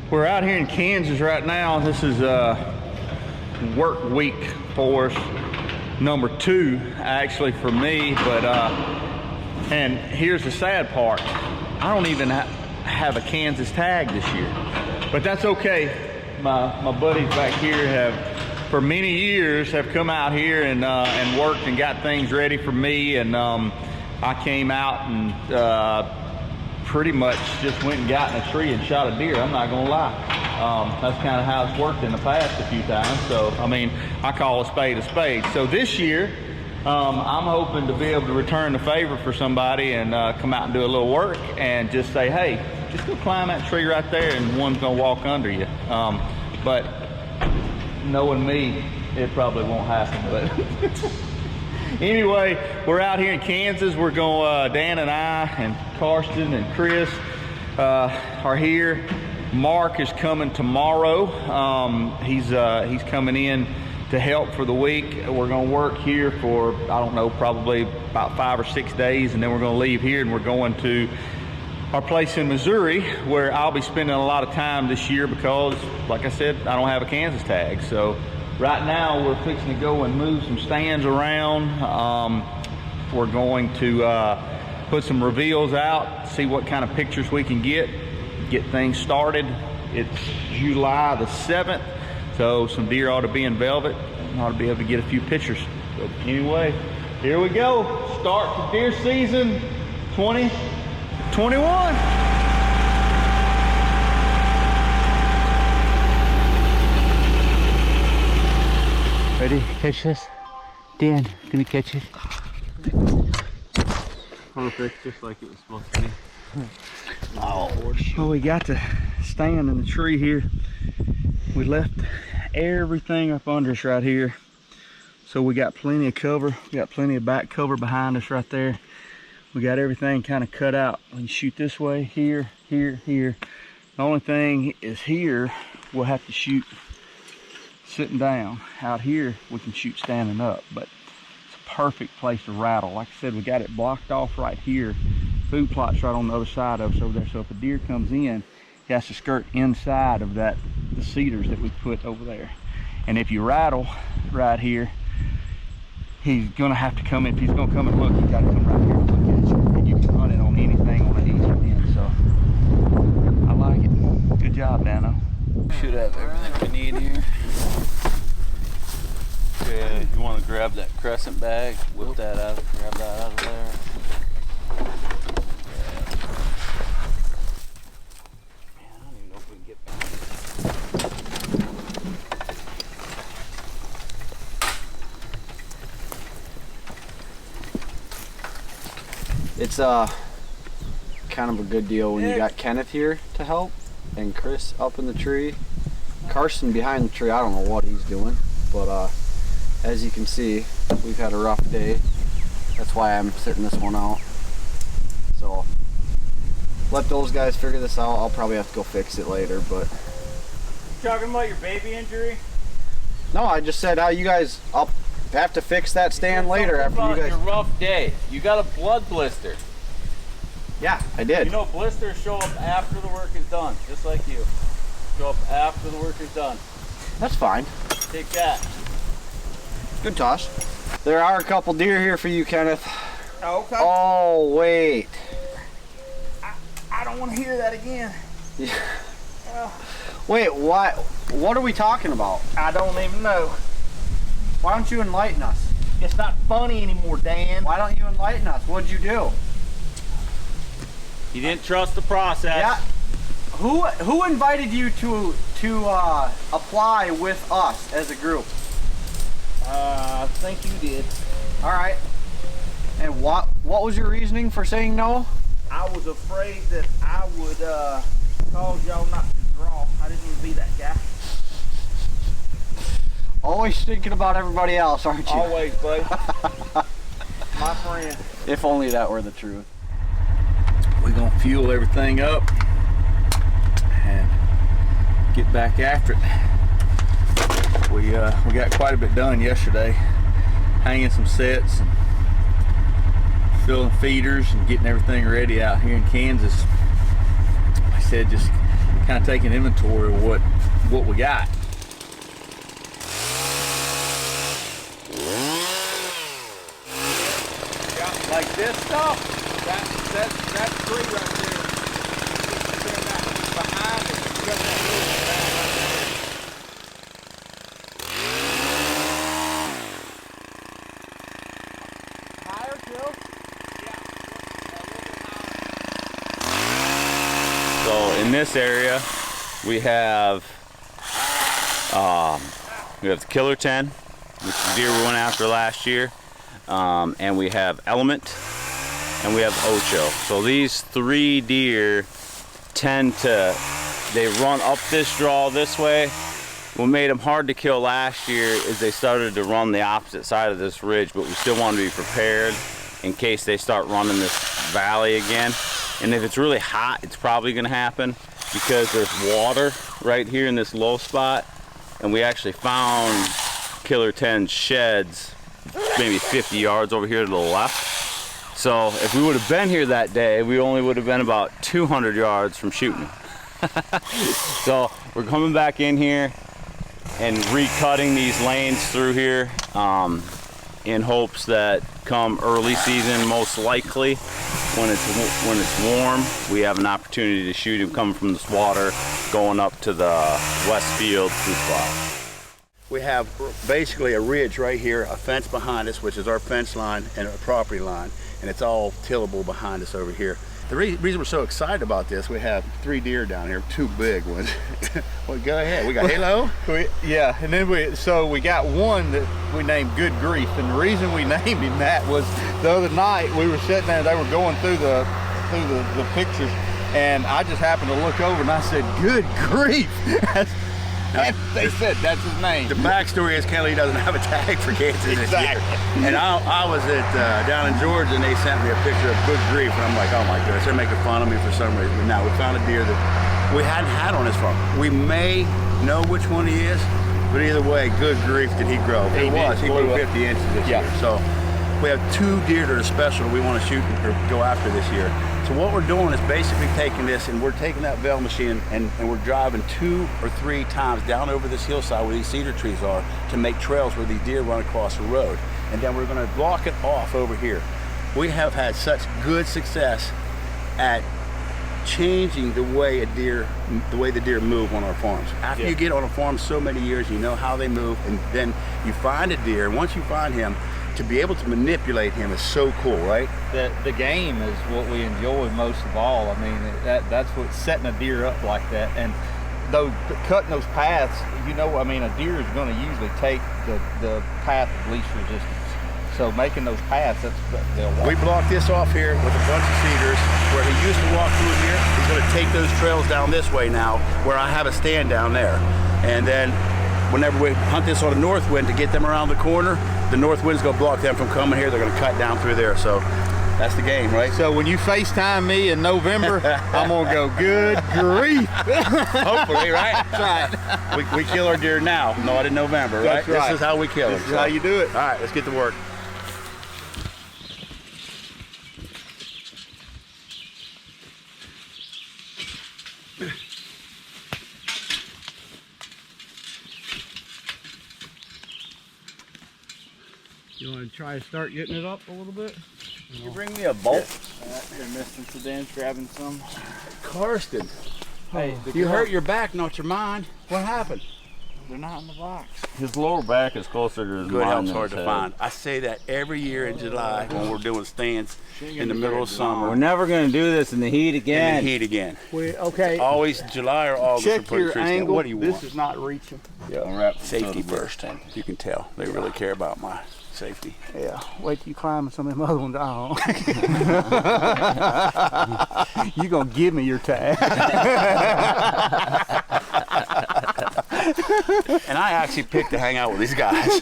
We're out here in Kansas right now. This is work week for us, number 2 actually for me. But and here's the sad part: I don't even have a Kansas tag this year, but that's okay. My buddies back here have, for many years, have come out here and worked and got things ready for me, and I came out and pretty much just went and got in a tree and shot a deer. I'm not gonna lie. That's kind of how it's worked in the past a few times. So, I mean, I call a spade a spade. So this year, I'm hoping to be able to return the favor for somebody and come out and do a little work and just say, hey, just go climb that tree right there and one's gonna walk under you. But knowing me, it probably won't happen. But anyway, we're out here in Kansas. We're going, Dan and I and Karsten and Chris are here. Mark is coming tomorrow. He's coming in to help for the week. We're going to work here for, I don't know, probably about 5 or 6 days, and then we're going to leave here and we're going to our place in Missouri, where I'll be spending a lot of time this year because, like I said, I don't have a Kansas tag. So right now we're fixing to go and move some stands around. We're going to put some reveals out, see what kind of pictures we can get things started. It's July the 7th, so some deer ought to be in velvet. Ought to be able to get a few pictures. So anyway, here we go. Start the deer season 2021. Ready? Catch this? Dan, can we catch it? Perfect, just like it was supposed to be. Oh, well, we got to stand in the tree here. We left everything up under us right here. So we got plenty of cover. We got plenty of back cover behind us right there. We got everything kind of cut out. We can shoot this way, here, here, here. The only thing is here, we'll have to shoot sitting down. Out here, we can shoot standing up, but it's a perfect place to rattle. Like I said, we got it blocked off right here. Food plot's right on the other side of us over there. So if a deer comes in, he has to skirt inside of the cedars that we put over there. And if you rattle right here, he's gonna have to come in. If he's gonna come and look, he's gotta come right here and look at you. And you can hunt it on anything on the easy end. So I like it. Good job, Dano. Should have everything we need here. Okay, you want to grab that crescent bag, whip that out, grab that out of there. Man, I don't even know if we can get back. It's kind of a good deal when you got Kenneth here to help and Chris up in the tree. Karsten behind the tree, I don't know what he's doing, but as you can see, we've had a rough day. That's why I'm sitting this one out. So let those guys figure this out. I'll probably have to go fix it later, but. You talking about your baby injury? No, I just said how you guys, I'll have to fix that stand later after you guys. Your rough day. You got a blood blister. Yeah, I did. You know, blisters show up after the work is done, just like you. Show up after the work is done. That's fine. Take that. Good toss. There are a couple deer here for you, Kenneth. Okay. Oh, wait. I don't want to hear that again. Yeah. Wait, what are we talking about? I don't even know. Why don't you enlighten us? It's not funny anymore, Dan. Why don't you enlighten us? What'd you do? You didn't trust the process. Yeah. Who invited you to apply with us as a group? I think you did. All right. And what was your reasoning for saying no? I was afraid that I would cause y'all not to draw. I didn't want to be that guy. Always thinking about everybody else, aren't you? Always, buddy. My friend. If only that were the truth. We're gonna fuel everything up and get back after it. We got quite a bit done yesterday, hanging some sets and filling feeders and getting everything ready out here in Kansas. Like I said, just kind of taking inventory of what we got. Yeah, like this stuff. That tree right there. Behind it, you got that little right there. Higher, Joe? Yeah, a little bit higher. So in this area, we have the Killer 10, which is the deer we went after last year, and we have Element, and we have Ocho. So these 3 deer they run up this draw this way. What made them hard to kill last year is they started to run the opposite side of this ridge, but we still want to be prepared in case they start running this valley again. And if it's really hot, it's probably going to happen because there's water right here in this low spot. And we actually found Killer 10 sheds maybe 50 yards over here to the left. So if we would have been here that day, we only would have been about 200 yards from shooting. So we're coming back in here and recutting these lanes through here in hopes that come early season, most likely when it's warm, we have an opportunity to shoot him coming from this water going up to the west field food spot. We have basically a ridge right here, a fence behind us, which is our fence line and a property line, and it's all tillable behind us over here. The reason we're so excited about this, we have 3 deer down here, 2 big ones. Well, go ahead. We got Halo. Yeah, and then we got one that we named Good Grief, and the reason we named him that was the other night we were sitting there, they were going through the pictures, and I just happened to look over and I said, Good Grief. And they said that's his name. The backstory is Kelly doesn't have a tag for Kansas this year. And I was down in Georgia, and they sent me a picture of Good Grief, and I'm like, oh my goodness, they're making fun of me for some reason. Now we found a deer that we hadn't had on this farm. We may know which one he is, but either way, Good Grief did he grow. He grew 50 inches this year. So we have 2 deer that are special that we want to shoot or go after this year. So what we're doing is basically taking this, and we're taking that veil machine and we're driving 2 or 3 times down over this hillside where these cedar trees are to make trails where these deer run across the road. And then we're going to block it off over here. We have had such good success at changing the way the deer move on our farms. After you get on a farm so many years, you know how they move, and then you find a deer, and once you find him, to be able to manipulate him is so cool, right? The game is what we enjoy most of all. I mean, that's what's setting a deer up like that. And though cutting those paths, you know, I mean, a deer is going to usually take the path of least resistance. So making those paths, they'll walk. We blocked this off here with a bunch of cedars where he used to walk through here. He's going to take those trails down this way now, where I have a stand down there. And then whenever we hunt this on the north wind to get them around the corner, the north wind's going to block them from coming here. They're going to cut down through there. So that's the game, right? So when you FaceTime me in November, I'm going to go, Good Grief. Hopefully, right? That's right. We kill our deer now, not in November, right? That's right. This is how we kill them. This is how you do it. All right, let's get to work. You want to try to start getting it up a little bit? Can you bring me a bolt? You're missing so Dan's grabbing some. Karsten, Hey, you hurt your back, not your mind. What happened? They're not in the box. His lower back is closer to his Good mind help's than hard his to head. find. I say that every year in July when we're doing stands in the middle of summer. We're never going to do this in the heat In again. the heat again. Okay. Always July or August. Check we're putting your trees down. angle. What do you This want? is not reaching. Safety first. You can tell they really care about my safety. Yeah. Wait till you climb some of them other ones out. You gonna give me your tag? And I actually picked to hang out with these guys.